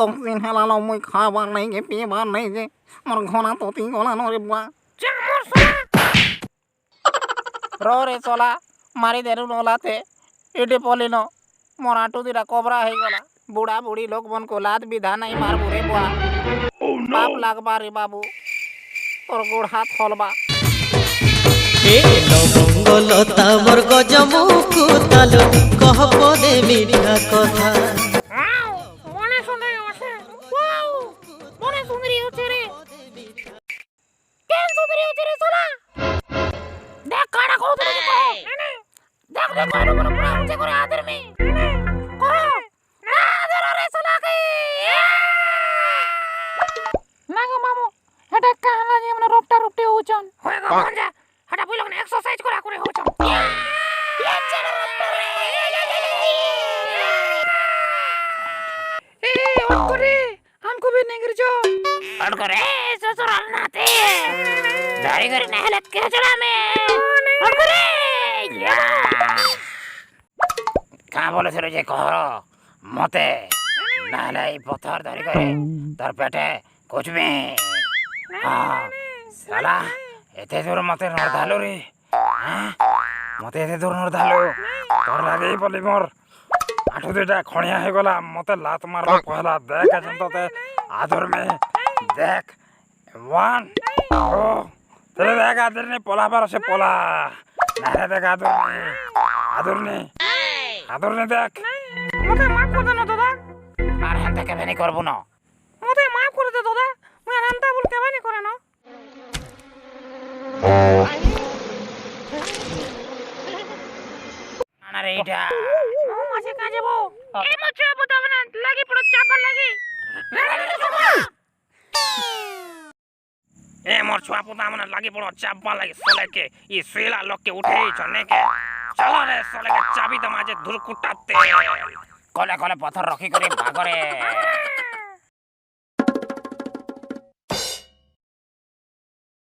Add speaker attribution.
Speaker 1: 10 दिन हेलालो मुई खाबार नहीं के पीबार नहीं जे मोर घना तोती गला रे बुआ रो रे चला मारी देरु नलाते एटे पलिनो मोर आटू दिरा कोबरा हे गला बुढ़ा बुढ़ी लोग मन को लात विधा नहीं मार बुरे बुआ बाप लागबा रे बाबू तोर गोड़ हाथ खोलबा
Speaker 2: ए लवंगलता मोर गजमुखु तालो कहबो दे मिठा कथा
Speaker 1: মনে শুনে আছে ওয়াও মনে সুন্দরী হচ্ছে রে কেন সুন্দরী হচ্ছে রে চলা দেখ কাড়া কত রে দেখ দেখ কাড়া পুরো পুরো উঁচে করে আদর মে করো না আদর রে চলা কে না গো মামু এটা কাহলা যে আমরা রপটা রপটে হউছন হয়ে গো মঞ্জা এটা বইলো না এক্সারসাইজ করা করে হউছন करे हमको भी नहीं गिर जो और करे ससुराल नाते दाढ़ी करे नहले के चला में और करे या का बोले से जे कहरो मते नहले पत्थर दाढ़ी करे तार पेटे कुछ भी हां साला एते दूर मते नर धालो रे हां मते एते दूर नर धालो तोर लागे बोली मोर आठो दुटा खणिया हे गला मते लात मारबो पहला देख जंतते आदर में देख 1 2 तेरे देख आदर ने पोला पर से पोला नारे देख आदर ने देख मते माफ कर दे ना दादा আর হানতে কেবে নি করব না মতে মাফ করে দে দাদা মই হানতে বল কেবে নি করে না আরে এটা মাঝে কাজে বো এই মচা বতাব না লাগি পড়ো চাপা লাগি ए मोर छुआ पुता मन लागी पड़ो चापा लागी सोले के ई सुईला लोग के उठे चने के चलो रे सोले के चाबी दमाजे धुर कुटाते कोले कोले पत्थर रखी करी भागरे